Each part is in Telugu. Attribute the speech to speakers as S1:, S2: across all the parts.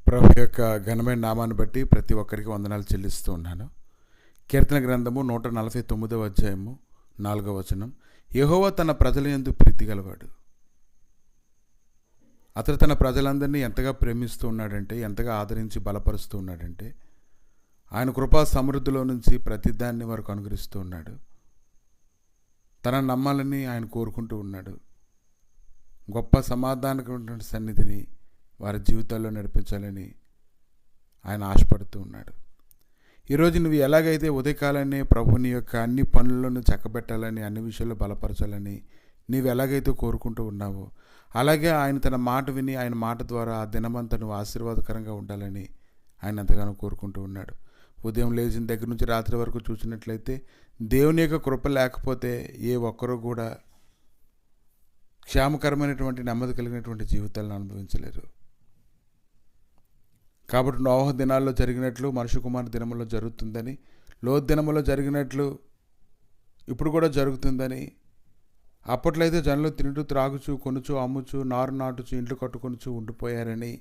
S1: ప్రభు యొక్క ఘనమైన నామాన్ని బట్టి ప్రతి ఒక్కరికి వందనాలు చెల్లిస్తూ ఉన్నాను. కీర్తన గ్రంథము 149వ అధ్యాయము 4వ వచనం. యెహోవా తన ప్రజల యందు ప్రీతి గలవాడు. అతడు తన ప్రజలందరినీ ఎంతగా ప్రేమిస్తూ ఉన్నాడంటే, ఎంతగా ఆదరించి బలపరుస్తూ ఉన్నాడంటే, ఆయన కృపా సమృద్ధిలో నుంచి ప్రతిదాన్ని వారికి అనుగ్రహిస్తూ ఉన్నాడు. తన నమ్మాలని ఆయన కోరుకుంటూ ఉన్నాడు. గొప్ప సమాధానకరమైన సన్నిధిని వారి జీవితాల్లో నడిపించాలని ఆయన ఆశపడుతూ ఉన్నాడు. ఈరోజు నువ్వు ఎలాగైతే ఉదయకాలాన్ని ప్రభుని యొక్క అన్ని పనులను చక్కబెట్టాలని, అన్ని విషయాల్లో బలపరచాలని నీవు ఎలాగైతే కోరుకుంటూ ఉన్నావో, అలాగే ఆయన తన మాట విని ఆయన మాట ద్వారా ఆ దినమంతా నువ్వు ఆశీర్వాదకరంగా ఉండాలని ఆయన ఎంతగానో కోరుకుంటూ ఉన్నాడు. ఉదయం లేచిన దగ్గర నుంచి రాత్రి వరకు చూసినట్లయితే దేవుని యొక్క కృప లేకపోతే ఏ ఒక్కరూ కూడా క్షేమకరమైనటువంటి నెమ్మది కలిగినటువంటి జీవితాలను అనుభవించలేరు. కాబట్టి నోవహు దినాల్లో జరిగినట్లు మనుష్య కుమారుని దినములో జరుగుతుందని, లోతు దినములో జరిగినట్లు ఇప్పుడు కూడా జరుగుతుందని, అప్పట్లో అయితే జనులు తింటూ త్రాగుచు కొనుచు అమ్ముచు నారు నాటుచు ఇంట్లు కట్టుకొనుచు ఉండిపోయారని,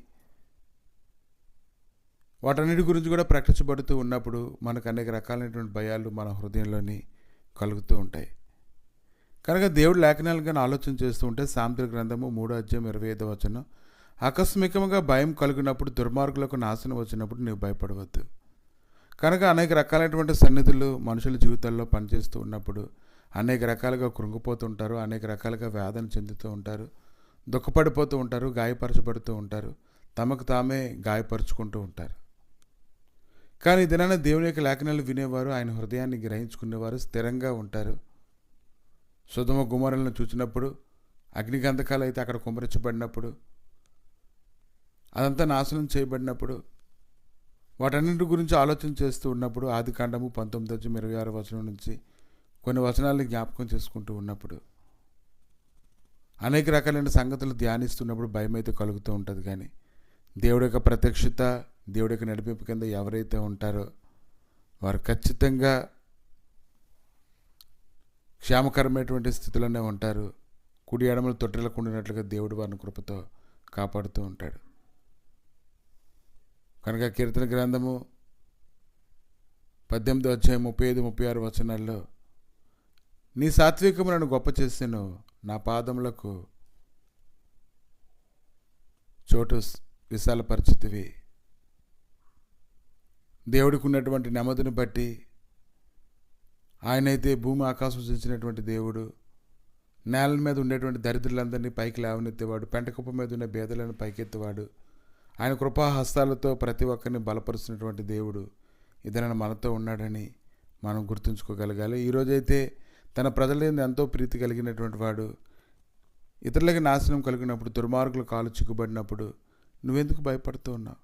S1: వాటన్నిటి గురించి కూడా ప్రకటించబడుతూ ఉన్నప్పుడు మనకు అనేక రకాలైనటువంటి భయాలు మన హృదయంలోని కలుగుతూ ఉంటాయి. కనుక దేవుడు లేఖనాలుగా ఆలోచన చేస్తూ ఉంటే సామెతల గ్రంథము 3వ అధ్యాయం 25వ వచనం, ఆకస్మికంగా భయం కలిగినప్పుడు, దుర్మార్గులకు నాశనం వచ్చినప్పుడు నీవు భయపడవద్దు. కనుక అనేక రకాలైనటువంటి సన్నిధులు మనుషుల జీవితాల్లో పనిచేస్తూ ఉన్నప్పుడు అనేక రకాలుగా కృంగిపోతుంటారు, అనేక రకాలుగా వేదన చెందుతూ ఉంటారు, దుఃఖపడిపోతూ ఉంటారు, గాయపరచబడుతూ ఉంటారు, తమకు తామే గాయపరుచుకుంటూ ఉంటారు. కానీ దినాన దేవుని యొక్క లేఖనాలు వినేవారు, ఆయన హృదయాన్ని గ్రహించుకునేవారు స్థిరంగా ఉంటారు. సొదొమ గొమొర్రాలను చూసినప్పుడు, అగ్నిగంధకాలు అయితే అక్కడ కుమ్మరించబడినప్పుడు, అదంతా నాశనం చేయబడినప్పుడు, వాటన్నింటి గురించి ఆలోచన చేస్తూ ఉన్నప్పుడు, ఆదికాండము 19:26 వచనం నుంచి కొన్ని వచనాలను జ్ఞాపకం చేసుకుంటూ ఉన్నప్పుడు, అనేక రకాలైన సంగతులు ధ్యానిస్తున్నప్పుడు భయం అయితే కలుగుతూ ఉంటుంది. కానీ దేవుడి యొక్క ప్రత్యక్షత, దేవుడి యొక్క నడిపింపు కింద ఎవరైతే ఉంటారో వారు ఖచ్చితంగా క్షేమకరమైనటువంటి స్థితిలోనే ఉంటారు. కుడి ఎడమలు తొట్టిలకు ఉండినట్లుగా దేవుడు వారిని కృపతో కాపాడుతూ ఉంటాడు. కనుక కీర్తన గ్రంథము 18వ అధ్యాయం 35-36 వచనాల్లో, నీ సాత్వికము నన్ను గొప్ప చేసెను, నా పాదములకు చోటు విశాలపరిచితివి. దేవుడికి ఉన్నటువంటి నెమ్మదిని బట్టి, ఆయనైతే భూమి ఆకాశం సృష్టించినటువంటి దేవుడు, నేల మీద ఉండేటువంటి దరిద్రులందరినీ పైకి లేవనెత్తేవాడు, పెంటకుప్ప మీద ఉన్న బేదలను పైకెత్తేవాడు, ఆయన కృపాహస్తాలతో ప్రతి ఒక్కరిని బలపరుస్తున్నటువంటి దేవుడు ఇతను మనతో ఉన్నాడని మనం గుర్తుంచుకోగలగాలి. ఈరోజైతే తన ప్రజల ఎంతో ప్రీతి కలిగినటువంటి వాడు ఇతరులకి నాశనం కలిగినప్పుడు, దుర్మార్గులు కాలు చిక్కుబడినప్పుడు నువ్వెందుకు భయపడుతూ ఉన్నావు?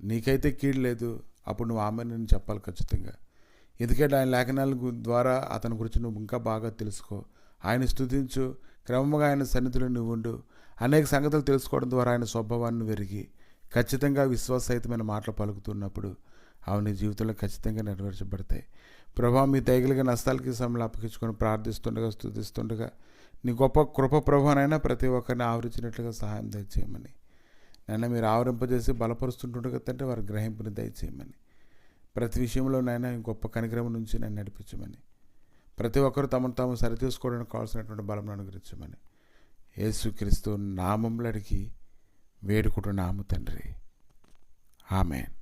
S1: నీకైతే కీడు లేదు, అప్పుడు నువ్వు ఆమె నేను చెప్పాలి ఖచ్చితంగా. ఎందుకంటే ఆయన లేఖనాల ద్వారా అతని గురించి నువ్వు ఇంకా బాగా తెలుసుకో, ఆయన స్తుతించు, క్రమంగా ఆయన సన్నిధిలో నువ్వు ఉండు. అనేక సంగతులు తెలుసుకోవడం ద్వారా ఆయన స్వభావాన్ని వెరిగి ఖచ్చితంగా విశ్వాసహితమైన మాటలు పలుకుతున్నప్పుడు అవి నీ జీవితంలో ఖచ్చితంగా నెరవేర్చబడతాయి. ప్రభా, మీ దయగలిగా నష్టాలకి సమయంలో అప్పగించుకొని ప్రార్థిస్తుండగా, స్తుతిస్తుండగా నీ గొప్ప కృప ప్రభానైనా ప్రతి ఒక్కరిని ఆవరించినట్లుగా సహాయం దయచేయమని, నన్ను మీరు ఆవరింపజేసి బలపరుస్తుంటుండగా తండ్రి వారి గ్రహింపుని దయచేయమని, ప్రతి విషయంలో నైనా గొప్ప కనికరం నుంచి నన్ను నడిపించమని, ప్రతి ఒక్కరు తమను తాము సరిచేసుకోవడానికి కావాల్సినటువంటి బలం అనుగ్రహించమని యేసుక్రీస్తు నామములో అడిగి వేడుకుంటున్నాము తండ్రి. ఆమేన్.